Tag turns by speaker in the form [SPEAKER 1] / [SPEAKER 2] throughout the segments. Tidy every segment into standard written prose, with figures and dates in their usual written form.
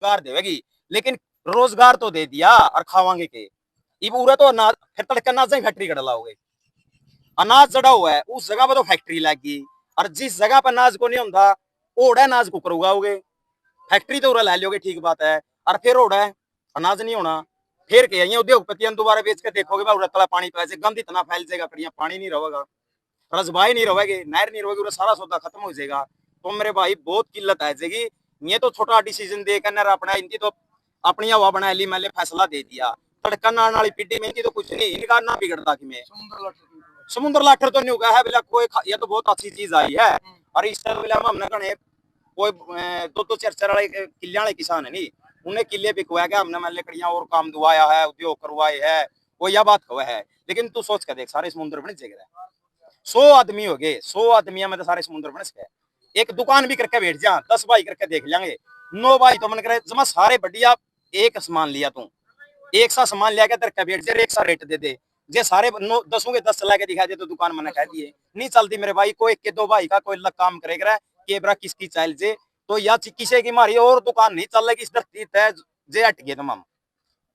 [SPEAKER 1] रोजगार देगी, लेकिन रोजगार तो दे दिया और खावांगे के ये पूरा तो अनाज फिर तड़का अनाज ही फैक्ट्री कड़ लाओगे। अनाज चढ़ा हुआ है उस जगह पर तो फैक्ट्री लगी और जिस जगह पर अनाज को नहीं होता ओड़ा अनाज कुकर उगाओगे, फैक्ट्री तो उरा ला लोगे, ठीक बात है, और फिर ओड़ा अनाज नहीं होना, फिर क्या ये उद्योगपति दोबारा बेच के देखोगे भाई तला पानी पैसे गंद इतना फैल जाएगा, कड़िया पानी नहीं रहेगा, रसबाई नहीं रहेगी, नहर नहीं रहेगी, सारा सौदा खत्म हो जाएगा। तो मेरे भाई बहुत किल्लत आ जाएगी। ये तो छोटा डिसीजन देकर अपना इनकी तो अपनी हवा बना ली, मैंने फैसला दे दिया तड़कन आने वाली पीढ़ी में इनकी तो कुछ नहीं, इनका ना बिगड़ता कि मैं समुद्र लाठर तो नहीं होगा है बिला कोई, ये तो बहुत अच्छी चीज आई है। और इस तरह हमने कने कोई दो चार चार वाले किले वाले किसान है नहीं, उन्हें किले बिकवाया गया, हमने मान लकड़ियां और काम दुआया है, उद्योग करवाए है, वो यह बात कहा है। लेकिन तू सोच कर देख सारे समुद्र बन जाएगा, 100 आदमी हो गए, 100 आदमी में तो सारे समुद्र बन सके, एक दुकान भी करके बैठ जा 10 भाई करके देख लेंगे, 9 भाई तो मन करे जमा सारे बढ़िया एक सामान लिया तू, एक सा सामान लिया तेरे बैठ जाए, एक सा रेट दे दे, जे सारे 10 के 10 चला के दिखा दे तो दुकान मैंने कह दिए नहीं चलती मेरे भाई, कोई एक के दो भाई का कोई अलग काम करेगा कि बरा किसकी चाल जे तो या किसी की मारी और दुकान नहीं चल रही इस धरती तय जे हट गए तमाम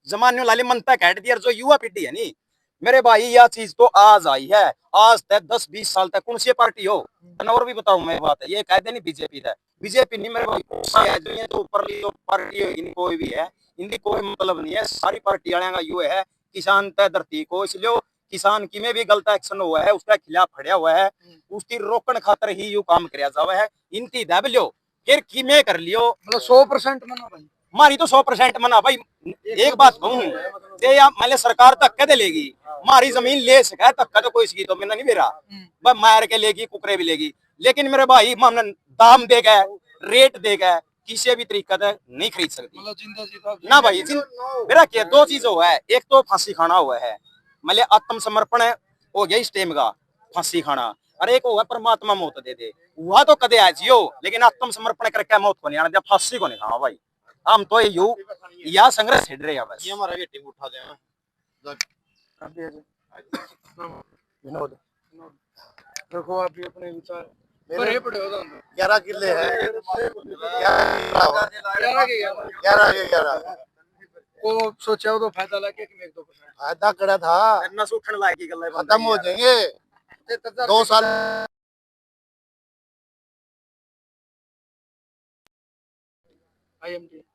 [SPEAKER 1] जमाने लाली मन तक हट दिया। जो युवा पीढ़ी है नी मेरे भाई यह चीज तो आज आई है, आज तक 10-20 साल तक कौन सी पार्टी हो और भी बताऊं मैं बात है, ये कहते नहीं बीजेपी है, बीजेपी नहीं मेरे भाई है, जो ये तो ऊपर पार्टी है कोई भी है इनकी कोई मतलब नहीं है, सारी पार्टी वाले का यू है किसान तय धरती को, इसलिए किसान की में भी गलत एक्शन हुआ है उसका खिलाफ खड़ा हुआ है, उसकी रोकन खातर ही यू काम कराया जावा है, इनकी दब लियो फिर की में कर लियो, मतलब 100% मना भाई मारी तो 100% मना भाई। एक बात कहूँ मैंने सरकार धक्के दे लेगी, मारी जमीन ले सका धक्का तो कोई इसकी तो मैंने नहीं मेरा भाई मार के लेगी कुकरे भी लेगी, लेकिन मेरे भाई हमने दाम देगा रेट देगा किसी भी तरीका से नहीं खरीद सकती ना भाई मेरा क्या दो चीज हुआ है, एक तो फांसी खाना हुआ है मतलब आत्मसमर्पण हो गया इस टाइम का फांसी खाना, और एक होगा परमात्मा मौत दे दे वह तो कदे आ जियो, लेकिन आत्मसमर्पण करके मौत को नहीं आना, फांसी को नहीं खाना भाई, हम तो यू या संघर्ष छिड़ रहे हैं बस। ये हमारा ये टीम उठा दे विनोद देखो आप भी अपने विचार मेरे पड़े हो 11 किले है 11 को सोचा हो तो फायदा लगे कि 1-2% फायदा करा था ना सूखने लायक की गल्ला खत्म हो जाएंगे 2 साल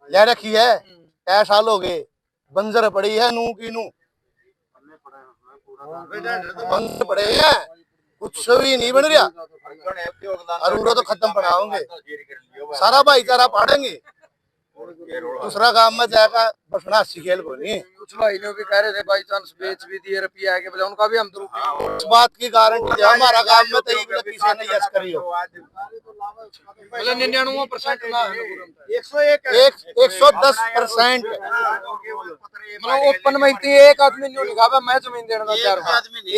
[SPEAKER 1] ले रखी है 6 साल हो गए बंजर पड़ी है नू की नू बंजर पड़े हैं कुछ भी नहीं बन रहा और तो खत्म बनाओगे सारा भाईचारा पाड़ेंगे दूसरा काम में जाएगा बसना खेल को नहीं, कुछ भाई लोग भी कह रहे थे बाई चांस बेच भी दिए रुपया आगे बोले उनका भी हम इस बात की गारंटी है हमारा काम में तो किसी ने यस करी हो 99% ना 110% मतलब ओपन में एक आदमी नहीं लिखा मैं जमीन देने का तैयार हूं,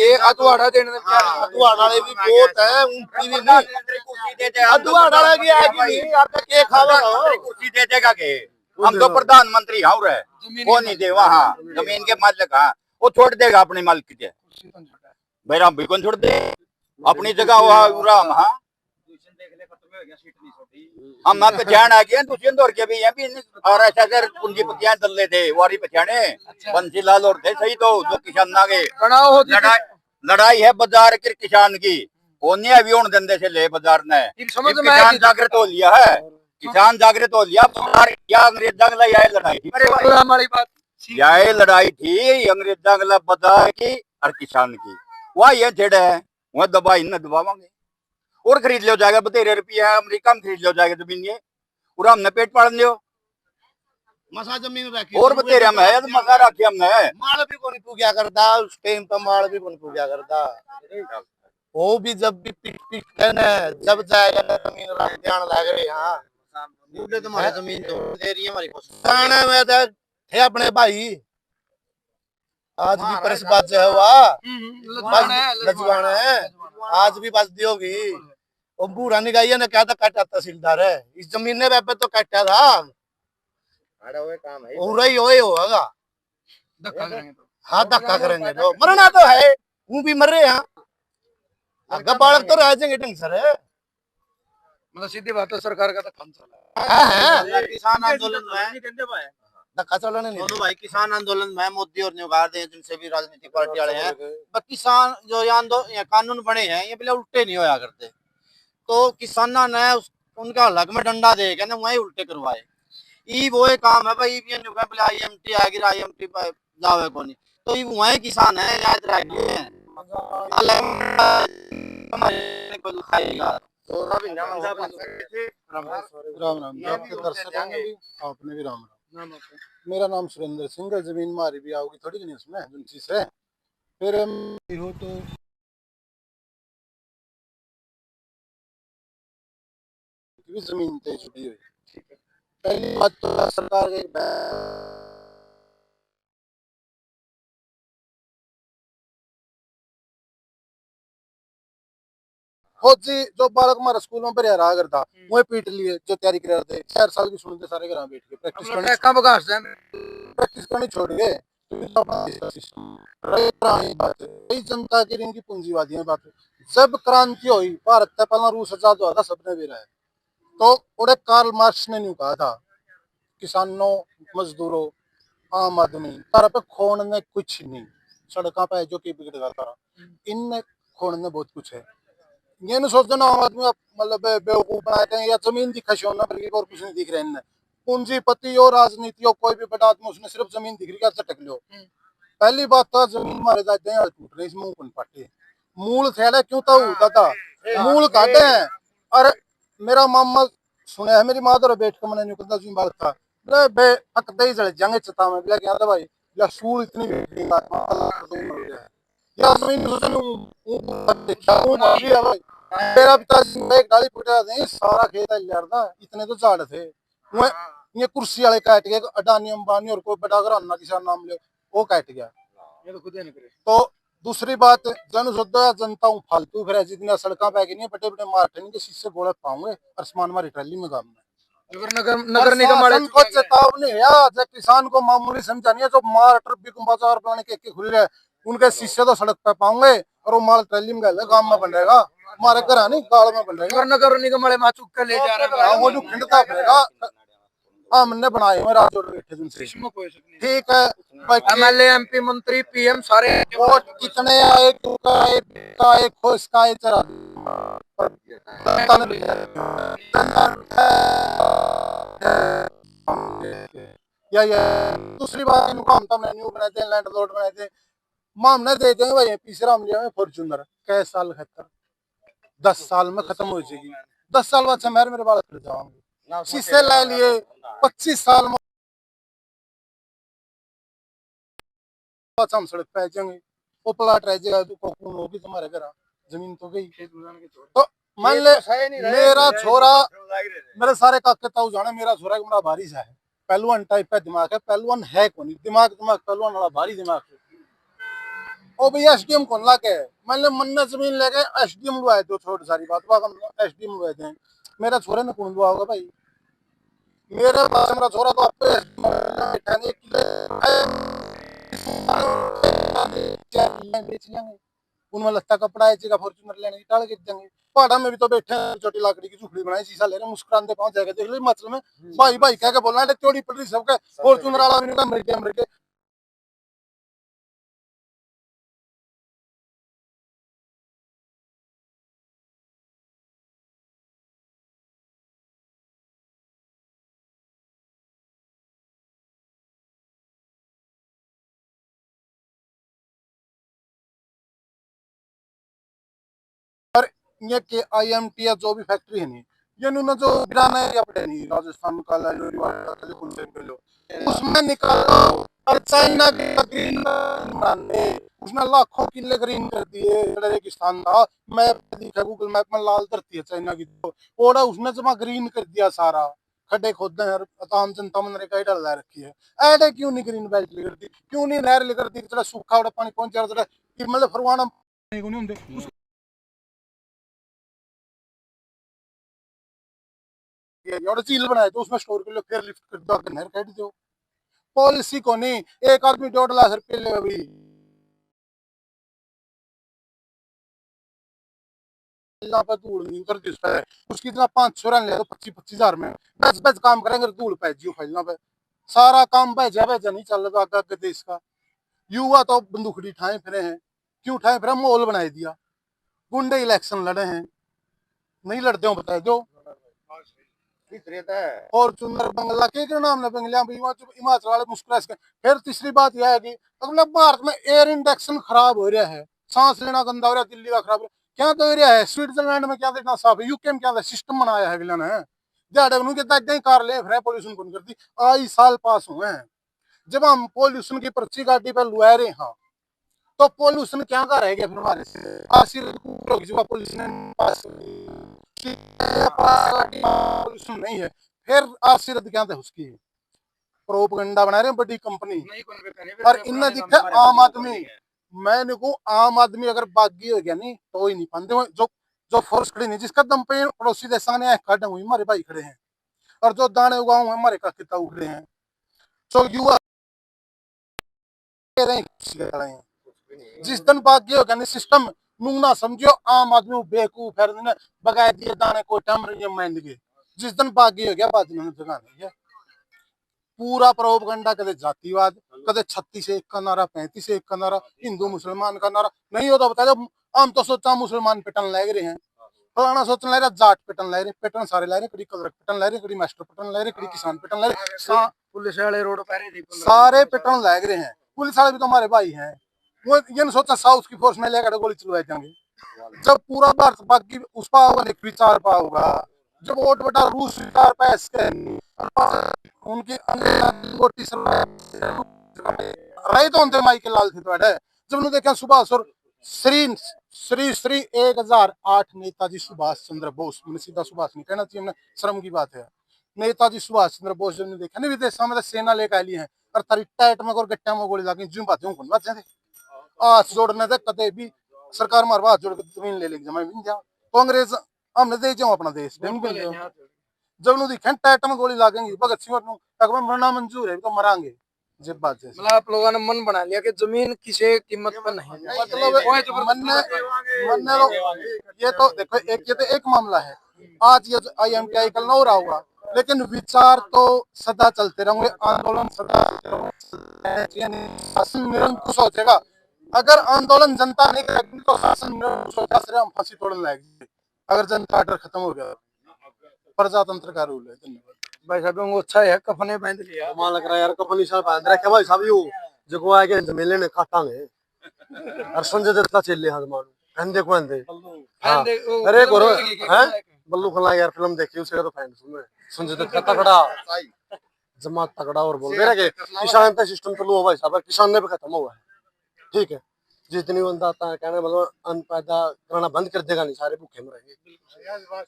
[SPEAKER 1] एक अधवाड़ा देने का तैयार हूं, अधवाड़ा वाले भी बहुत है उनकी भी नहीं अधवाड़ा वाले की आएगी नहीं आपका के खावा कुर्सी दे देगा के हम तो प्रधानमंत्री हाँ रहे वो नहीं दे वहाँ जमीन के मालिक हाँ वो छोड़ देगा अपने मालिक के भाई राम भी कौन छोड़ दे अपनी जगह राम हाँ हम ना पहचान आ गए दूसरे दौर के भी हैं भी और ऐसा कर पूंजी पतियां दल्ले थे वारी पहचाने बंसी लाल और थे सही तो जो किसान ना गए लड़ाई है बाजार के किसान की कोने अभी होने धंधे से ले बाजार ने किसान जागृत हो लिया है, किसान जागृत हो लिया क्या अंग्रेजा के लिए लड़ाई थी हमारी बात यह लड़ाई थी अंग्रेजा के बाजार की और किसान की वह ये जेड़ है वह दबाई न दबावांगे और खरीद लिया जाएगा बतेरे रुपया अमेरिका में खरीद लिया जाएगा जमीन ये पूरा हमने पेट पाल लियो मसा जमीन रखी और बतेरे में है मसा रखी हमने माल भी कोनी पूजा करता उस टाइम पर माल भी कोनी पूजा करता वो भी जब भी पिट पिट कहना जब जाएगा जमीन रख ध्यान लग रहे हां बूढ़े तुम्हारे जमीन तो दे रही है हमारी खाना में थे अपने भाई आज भी परस बात हुआ लजवान है आज भी बस दी होगी वो बूढ़ा निकाइया ने क्या था काटा तहसीलदार है इस जमीन ने पे तो काटा था रही होगा हाँ धक्का करेंगे तो मरना तो है वो भी मर रहे हैं आगे बालक तो रह जाएंगे ढंग सर
[SPEAKER 2] मतलब सीधी बात है, सरकार का तो काम चला
[SPEAKER 3] किसान आंदोलन में
[SPEAKER 4] धक्का चलाने नहीं
[SPEAKER 3] दोनों भाई किसान आंदोलन में मोदी और निगार हैं जिनसे भी राजनीतिक पार्टी वाले हैं, पर किसान जो ये कानून बने हैं ये बिल्कुल उल्टे नहीं होया करते। तो किसाना ने उनका हलक में डंडा दे के ना वही उल्टे करवाए। ई वो एक काम है भाई, ये नुका बोले आईएमटी आ गई, आईएमटी पर जावे कोनी, तो ये वही किसान है याद रखिए हैं कोई खाएगा।
[SPEAKER 4] राम राम जी, आपके दर्शक होंगे भी, आपने भी राम राम। मेरा नाम सुरेंद्र सिंह है। जमीन हमारी भी आओगी थोड़ी नहीं उसमें जिन चीज है फिर हो तो जमीन तय छुटी हुई। पहली बात तो सरकार के फौजी जो बालक हमारे स्कूल में बढ़िया रहा करता वही पीट लिए जो तैयारी कर रहे थे 4 साल की सुनते सारे घर बैठ के प्रैक्टिस करनी छोड़ गए। कई जनता की इनकी पूंजीवादी बात जब क्रांति हुई भारत का पहला रूस आजाद हुआ था सबने भी रहा तो उन्हें कार्ल मार्क्स ने न्यू कहा था किसानों मजदूरों आम आदमी तारा पे खोने कुछ नहीं सड़कों पे जो कि बिगड़ जाता इन खोने बहुत कुछ है। ये नहीं सोचते ना आम आदमी मतलब बेवकूफ बनाते हैं या जमीन दिखा होना बल्कि और कुछ नहीं दिख रहे इनने पूंजीपति और राजनीति और कोई भी बड़ा आदमी उसने सिर्फ जमीन दिख रही है चटक लो। पहली बात तो जमीन मारे जाते हैं टूट रही मुंह कौन पाटे मूल थैला क्यों तो होता था मूल काटे हैं। और मेरा मामा सुने है मेरी माधुर बैठ के मैंने निकलता जी बात था अरे बे हक दे जड़े जंगे चता में बोला क्या था भाई या सूल इतनी बैठी या जमीन मेरा पिताजी एक डाली पुटा दे सारा खेत हिलार था इतने तो झाड़ थे ये कुर्सी वाले काट गए अडानी अंबानी और कोई बड़ा घराना किसान नाम ले वो काट गया।
[SPEAKER 2] ये तो खुद ही नहीं करे।
[SPEAKER 4] तो दूसरी बात जन शुद्ध जनता हूँ फालतू फिर जितनी सड़क पे नहीं बड़े बड़े मार्टन के शीशे गोले पाऊंगे और सामान हमारी ट्रैली में काम में
[SPEAKER 2] नगर निगम वाले
[SPEAKER 4] को चेतावनी है किसान को मामूली समझा नहीं है जो मार ट्रक बाजार बनाने के खुल रहे उनके शीशे तो सड़क पे पाऊंगे और वो माल ट्रैली में गए गांव में बन रहेगा हमारे घर नहीं गाड़ में बन रहेगा।
[SPEAKER 2] नगर निगम वाले चुक के ले जा रहे हैं
[SPEAKER 4] वो जो खिंडता फिरेगा हमने बनाए हुए राजोड़ बैठे जिनसे ठीक है
[SPEAKER 2] एमएलए एमपी मंत्री पीएम सारे
[SPEAKER 4] वोट कितने आए का एक खुश का एक चरा या दूसरी बात इनको हम तो न्यू बनाते हैं लैंड रोड बनाते हैं हमने देते हैं भाई तीसरा हम लिया फॉर्च्यूनर कैसे साल खत्म 10 साल में खत्म हो जाएगी 10 साल बाद से मेरे बाल कर जाऊंगे शीशे ले लिए 25 साल में हम सड़क पे जाएंगे वो प्लाट रह जाएगा तो कौन होगी तुम्हारे घर जमीन तो गई। तो मान ले मेरा छोरा मेरे सारे काके ताऊ जाने मेरा छोरा बड़ा भारी सा है पहलवान टाइप का दिमाग है पहलवान है कौन दिमाग पहलवान वाला भारी दिमाग है ओ भैया एसडीएम कौन ला के मान ले मन ने जमीन लेके एसडीएम लुआए तो छोटी सारी बात एसडीएम लुआए थे मेरा छोरे ने कौन लुआ होगा भाई मेरे पास मेरा छोरा तो बेच लेंगे उनमें लत्ता कपड़ा है जगह फॉर्च्यूनर लेने की टाल गिर देंगे पहाड़ा में भी तो बैठे हैं छोटी लाकड़ी की झुपड़ी बनाई शीशा ले रहे मुस्कुराते पहुंच जाएगा देख लो हिमाचल में भाई भाई कह के बोलना है चोरी पड़ रही सबके फॉर्च्यूनर वाला भी मर के ये के आईएमटी या जो भी फैक्ट्री है नहीं ये उन्होंने जो गिराना है अपने नहीं राजस्थान का लो उसमें निकालो और चाइना की ग्रीन उसने लाखों किले ग्रीन कर दिए रेगिस्तान था मैप दिखा गूगल मैप में लाल धरती है चाइना की तो ओड़ा उसने जमा ग्रीन कर दिया सारा खड्डे खोदे हैं आम जनता मन का डर ला रखी है ऐडे क्यों नहीं ग्रीन बेल्ट करती क्यों नहीं नहर करती सूखा उड़ा पानी पहुंच जा मतलब फरवाना झील बनाए तो उसमें स्टोर कर लो फिर लिफ्ट कर दो नहर काट दो पॉलिसी को नहीं एक आदमी 1.5 लाख रुपये ले अभी यहाँ पे धूल नहीं उतरती उस पर, उसकी इतना 500 रन ले तो 25-25 हजार में 10 काम करेंगे, धूल पै जियो फैलना पे सारा काम भेजा भेजा नहीं चल रहा आगे आगे देश का। युवा तो बंदूकड़ी ठाए फिरे हैं, क्यों ठाए फिरे, माहौल बनाए दिया, गुंडे इलेक्शन लड़े हैं, नहीं लड़ते हो बताए जो फॉर्चूनर बंगला के नाम बंगलिया हिमाचल वाले मुस्कुरा। फिर तीसरी बात यह है कि अगले भारत में एयर इंडेक्शन खराब हो रहा है, सांस लेना गंदा हो रहा है, दिल्ली का खराब हो रहा है, क्या तो रहा है स्विट्जरलैंड में क्या देखना साफ है, यूके में क्या सिस्टम बनाया है अगले ने दिहाड़ी कार ले फिर पोल्यूशन कौन करती। आई साल पास हुए हैं, जब हम पोल्यूशन की पर्ची गाड़ी पे लुआ रहे हैं तो पोल्यूशन क्या का रह गया फिर हमारे से पोल्यूशन नहीं है, फिर आशीर्वाद क्या था उसकी प्रोपगंडा बना रहे हैं बड़ी कंपनी। और इनने दिखा आम आदमी, मैंने को आम आदमी अगर बागी हो गया नहीं तो ही नहीं पाते, जो जो फोर्स खड़ी नहीं जिसका दम पे पड़ोसी देश ने खड़े हुए हमारे भाई खड़े हैं, और जो दाने उगाऊ हमारे का कितना उठ रहे हैं, जो युवा जिस दिन बागी हो गया नहीं सिस्टम नूना समझियो आम आदमी बेवकूफ है बगाए दिए दाने को टम मान के, जिस दिन बागी हो गया बाद में जगह नहीं है। पूरा प्रोपगंडा, कदे जातिवाद, कदे 36 एक का नारा, 35 एक का नारा, हिंदू मुसलमान का नारा नहीं होता बता दो। हम तो सोचा मुसलमान पिटन लग रहे हैं, फलाना सोचने लग रहा जाट पिटन लग रहे, पिटन सारे ला रहे, कड़ी कदरक पिटन लग रहे, कड़ी मास्टर पिटन लग रहे, कड़ी किसान पिटन लग रहे,
[SPEAKER 2] पुलिस वाले रोड पर
[SPEAKER 4] सारे पिटन लग रहे हैं। पुलिस वाले भी तो हमारे भाई हैं, वो ये नहीं सोचा साउथ की फोर्स में लेकर गोली चलवाए जाएंगे। जब पूरा भारत बाकी उस पा होगा नहीं विचार पा होगा, जब वोट बटा रूस विचार पैस उनकी रहे तो उनसे माई के लाल थे तो जब उन्होंने देखा सुभाष और श्री श्री श्री 1008 नेताजी सुभाष चंद्र बोस, मैंने सीधा सुभाष नहीं कहना चाहिए, हमने शर्म की बात है, नेताजी सुभाष चंद्र बोस जब ने देखा नहीं विदेशों में सेना लेकर आई है और तारी टाइट में और गट्टिया में गोली लगी जिम बातें कौन बात थे आज जोड़ने थे कदे भी सरकार मार हाथ जोड़ के जमीन ले लेगी जमा भी कांग्रेस हमने दे जाओ अपना देश जब उन्होंने देखा टाइट में गोली लागेंगी भगत सिंह और मरना मंजूर है तो मरांगे जब बात है।
[SPEAKER 2] मतलब आप लोगों ने मन बना लिया कि जमीन किसी कीमत पर नहीं,
[SPEAKER 4] मतलब ये तो देखो एक मामला है, आज ये IMTI कल ना हो रहा होगा, लेकिन विचार तो सदा चलते रहेंगे, आंदोलन सदा शासन निरंकुश हो जाएगा। अगर आंदोलन जनता नहीं करेगी तो शासन निरंकुश हो जाएगा, हम फांसी तोड़ने लगेंगे अगर जनता डर खत्म हो गया। प्रजातंत्र का रूल है। धन्यवाद
[SPEAKER 2] भाई साहब वो अच्छा है, कफने बांध लिया
[SPEAKER 3] कमाल लग रहा है यार, कफनी साहब बांध रखे भाई साहब, यू जो आगे जमेले ने काटांगे और संजय दत्त का चेले हाथ मारो कंधे को अंधे। अरे गोरो हैं बल्लू खला यार फिल्म देखी उसका तो फैन सुन संजय दत्त का तगड़ा जमा तगड़ा और बोल रहे किसान का सिस्टम तो लो भाई साहब, किसान ने भी खत्म हुआ है, ठीक है जितनी बंदा आता है कहने मतलब अन्न पैदा करना बंद कर देगा नहीं, सारे भूखे मरेंगे।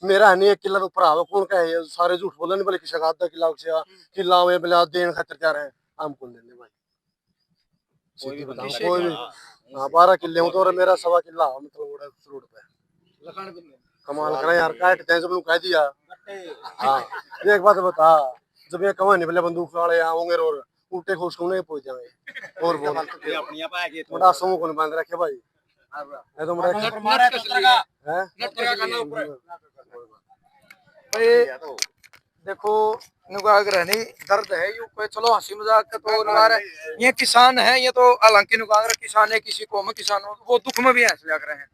[SPEAKER 3] मेरा है नहीं 1 किला ऊपर आवा कौन कहे, सारे झूठ बोले नहीं बोले किसी का आधा किला से किला में बोले देन खातिर क्या रहे आम कौन लेने भाई सीधी बताओ कोई भी। हाँ 12 किले हूँ तो मेरा 1.25 किला मतलब रोड पे कमाल करा यार, काट दे जब कह दिया। हाँ एक बात बता, जब ये कमा नहीं बोले बंदूक वाले होंगे और उल्टे खोज को नहीं पहुंच जाएंगे और बोल बड़ा समूह को बांध रखे भाई है तो
[SPEAKER 2] देखो नुगागर नहीं दर्द है यू कोई चलो हंसी मजाक का तो नगार है, ये किसान है ये तो हालांकि नुगागर किसान है किसी को में किसान हो वो दुख में भी हंस लग रहे हैं।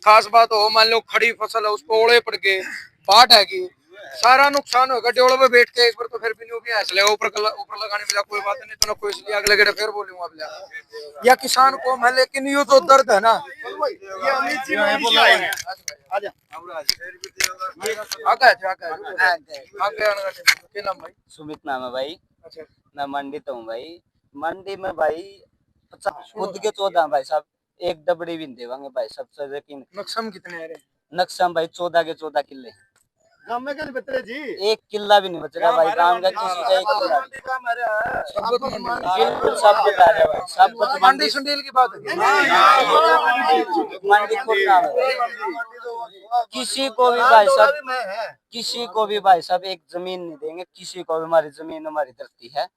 [SPEAKER 2] खास बात हो मान लो खड़ी फसल है उसको ओले पड़ गए पाट है कि सारा नुकसान होगा, डेढ़ पे बैठ के एक बार तो फिर भी नहीं हंस ले ऊपर लगाने मिला कोई बात नहीं तो ना कोई इसलिए अगले गड़े फिर बोलूंगा अब या किसान को मैं, लेकिन ये तो दर्द है ना।
[SPEAKER 5] सुमित नाम है भाई। अच्छा मैं मंडी तो हूँ भाई, मंडी में भाई अच्छा खुद के 14 भाई साहब एक डबड़ी भी देवांगे भाई सबसे, लेकिन
[SPEAKER 2] नक्सम कितने आ रहे?
[SPEAKER 5] नक्सम भाई 14 के 14 किले
[SPEAKER 3] गांव में क्या बच रहे जी,
[SPEAKER 5] 1 किला भी नहीं बचेगा भाई गांव का किसी का 1 किला बिल्कुल सब बता रहे भाई सब
[SPEAKER 2] मंडी सुंडील की बात है
[SPEAKER 5] मंडी खुद नाम है। किसी को भी भाई साहब किसी को भी भाई साहब एक जमीन नहीं देंगे, किसी को भी, हमारी जमीन हमारी धरती है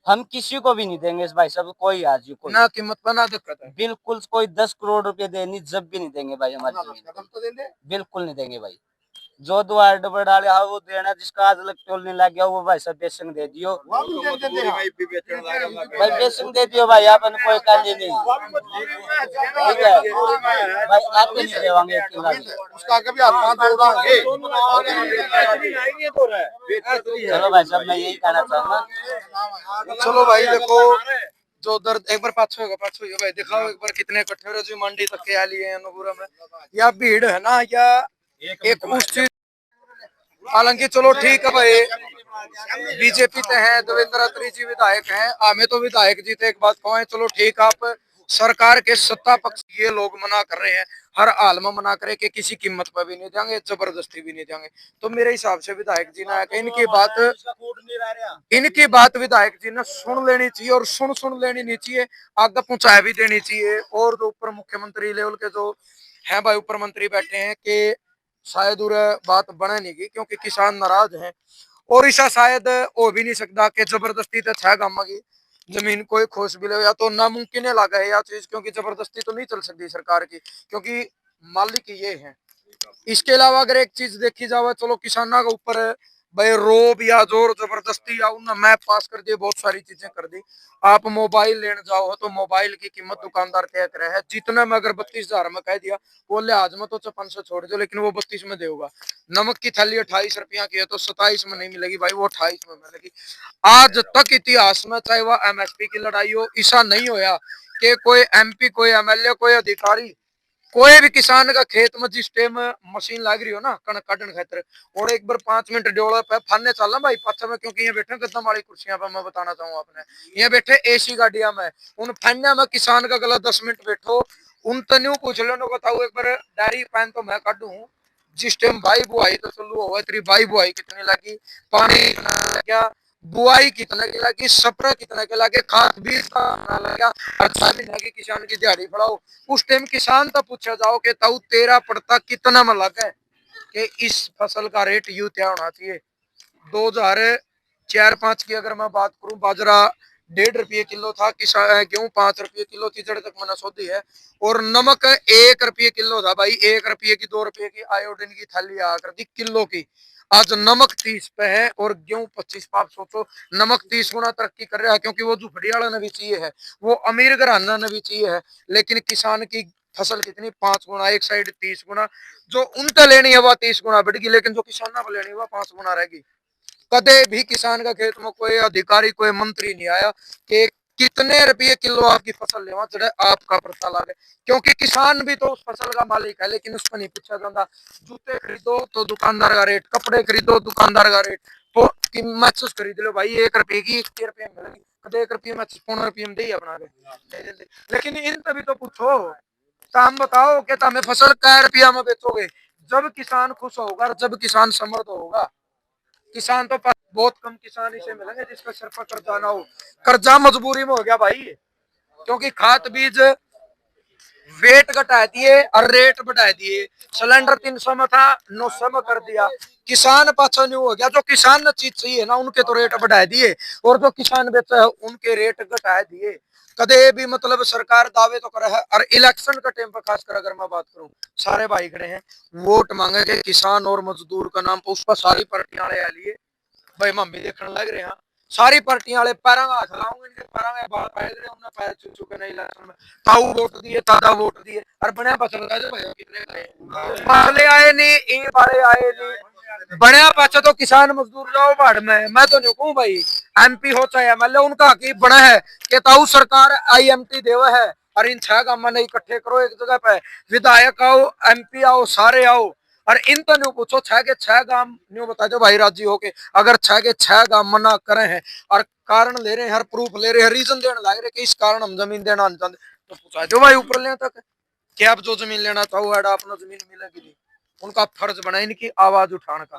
[SPEAKER 5] हम किसी को भी नहीं देंगे भाई साहब, कोई आज कोई
[SPEAKER 2] ना कीमत पर ना दिक्कत है।
[SPEAKER 5] बिल्कुल कोई 10 करोड़ रुपए देनी जब भी नहीं देंगे भाई हमारी जमीन, बिल्कुल नहीं देंगे भाई। जो द्वार डबर डाले हाँ वो देना, जिसका आज लग टोल नहीं लग गया वो भाई सब बेसंग दे दियो, भाई बेसंग दे दियो भाई, अपन कोई काली नहीं, ठीक है भाई, आप नहीं देवांगे एक किला भी।
[SPEAKER 4] उसका कभी हाथ तोड़ांगे।
[SPEAKER 5] चलो भाई साहब मैं यही कहना चाहूंगा।
[SPEAKER 2] चलो भाई देखो जो दर्द, एक बार पाछो होगा भाई, दिखाओ एक बार कितने इकट्ठे हो रहे जो मंडी तक के आ लिए हैं अनुपुरा में, या भीड़ है ना या एक उस चीज। हालांकि चलो ठीक है भाई, बीजेपी ते हैं, देवेंद्र अत्री जी विधायक हैं, हमें तो विधायक जी थे, एक बात कहें चलो ठीक, आप सरकार के सत्ता पक्ष ये लोग मना कर रहे हैं, हर हाल में मना करे कि किसी कीमत पर भी नहीं देंगे, जबरदस्ती भी नहीं देंगे, तो मेरे हिसाब से विधायक जी ने इनकी बात विधायक जी ने सुन लेनी चाहिए, और सुन लेनी नहीं चाहिए, आगे पहुंचा भी देनी चाहिए। और जो ऊपर मुख्यमंत्री लेवल के जो हैं भाई ऊपर मंत्री बैठे हैं कि शायद उन्हें बात बने नहीं की, क्योंकि किसान नाराज हैं, और ऐसा शायद हो भी नहीं सकता कि जबरदस्ती तो छह गामा की जमीन कोई खोस भी ले, या तो नामुमकिन है लगा है या चीज, क्योंकि जबरदस्ती तो नहीं चल सकती सरकार की, क्योंकि मालिक ये है। इसके अलावा अगर एक चीज देखी जाए, चलो किसानों के ऊपर भाई रोब या जोर जबरदस्ती या उन्हें मैप पास कर दिए, बहुत सारी चीजें कर दी। आप मोबाइल लेने जाओ तो मोबाइल की कीमत दुकानदार तय करे है, जितने में अगर 32,000 में कह दिया वो लिहाज में तो 56 से छोड़ दो, लेकिन वो 32 में देगा। नमक की थैली 28 रुपया की है तो 27 में नहीं मिलेगी भाई, वो 28 में मिलेगी। आज तक इतिहास में चाहे वह MSP की लड़ाई हो, ऐसा नहीं होया कि कोई MP कोई MLA कोई अधिकारी कोई भी किसान का खेत में जिस टाइम मशीन लग रही हो ना कणक काटने खातर, और एक बार 5 मिनट डोला पे फरने चलना भाई पाछा में, क्योंकि ये बैठे कदम वाली कुर्सियां पे, मैं बताना चाहूँ आपने, ये बैठे AC गाड़िया में, उन फरने में किसान का गला 10 मिनट बैठो, उन तन्यू पूछ लो ना, बताओ एक बार डायरी पैन तो मैं काटू जिस टाइम भाई बुआई तो चलू हो तेरी भाई बुआई कितनी लगी, पानी कितना लगा, बुआई कितने की लगी, स्प्रे कितने के लगे, खाद बीज का लगा, 4 महीने की किसान की दिहाड़ी बढ़ाओ। उस टाइम किसान तो पूछा जाओ कि ताऊ तेरा पड़ता कितना में लगा है कि इस फसल का रेट यूं क्या होना चाहिए। 2004-5 की अगर मैं बात करूं, बाजरा 1.5 रुपये किलो था, किसान गेहूं 5 रुपये किलो थी, जड़ तक मैंने सोधी है, और नमक 1 रुपये किलो था भाई, 1 रुपये की 2 रुपये की आयोडीन की थैली आ कर दी किलो की। आज नमक 30 पे है और गेहूं 25 पे। आप सोचो नमक 30 गुना तरक्की कर रहा है, क्योंकि वो झुपड़ी वाला ने भी चाहिए है, वो अमीर घराना ने भी चाहिए है, लेकिन किसान की फसल कितनी 5 गुना, एक साइड 30 गुना, जो उनसे लेनी है वह 30 गुना बढ़ गई, लेकिन जो किसानों को लेनी है वह 5 गुना रहेगी। कदे भी किसान का खेत में कोई अधिकारी कोई मंत्री नहीं आया कि कितने रुपये किलो आपकी फसल लेवा चढ़े आपका पता लगे, क्योंकि किसान भी तो उस फसल का मालिक है, लेकिन उसको नहीं पूछा जाता। जूते खरीदो तो दुकानदार का रेट, कपड़े खरीदो दुकानदार का रेट, तो मैचेस खरीद लो भाई 1 रुपये की 1 रुपये में मिलेगी, कदे 1 रुपये मैचेस 15 रुपये में दे अपना के, लेकिन इन तभी तो पूछो हम बताओ कि तुम्हें फसल कै रुपया में बेचोगे, जब किसान खुश होगा, जब किसान समृद्ध होगा। किसान तो बहुत कम किसान इसे मिलेंगे जिसका सिर पर कर्जा ना हो, कर्जा मजबूरी में हो गया भाई, क्योंकि खाद बीज वेट घटा दिए और रेट बढ़ा दिए, सिलेंडर 300 में था 900 में कर दिया, किसान पाछा नहीं हो गया। जो किसान ने चीज चाहिए ना उनके तो रेट बढ़ा दिए, और जो किसान बेचा है उनके रेट घटा दिए। कदे भी मतलब सरकार दावे तो करे है, और इलेक्शन का टाइम पर खासकर अगर मैं बात करूं, सारे भाई खड़े हैं वोट मांगे किसान और मजदूर का नाम पर, उस पर सारी पार्टियां आ लिए भाई, हम भी देखने लग रहे हैं सारी पार्टियां वाले पैरा हाथ लाऊंगे, इनके पैरा में बाल पाए रहे उन्हें पैर चुक चुके नहीं इलेक्शन में, ताऊ वोट दिए दादा वोट दिए, और बने पचल गए भाई कितने गए मसले आए नहीं, इन बारे आए नहीं, बने पचा तो किसान मजदूर जाओ बाढ़ में। मैं तो नहीं कहूँ भाई MP हो चाहे MLA, उनका हकीब बना है कि ताऊ सरकार IMT देवा है, और इन 6 गांव में इकट्ठे करो एक जगह पे, विधायक आओ MP आओ सारे आओ, और इन तो नहीं पूछो 6 के 6 गांव न्यू बता दो भाई राजी हो के, अगर 6 के 6 गांव मना करे हैं और कारण ले रहे हैं, हर प्रूफ ले रहे हैं, रीजन देने लग रहे कि इस कारण हम जमीन देना नहीं चाहते, तो पूछा दो भाई ऊपर ले तक कि आप जो जमीन लेना चाहो अपना जमीन मिलेगी नहीं, उनका फर्ज बना इनकी आवाज उठाने का।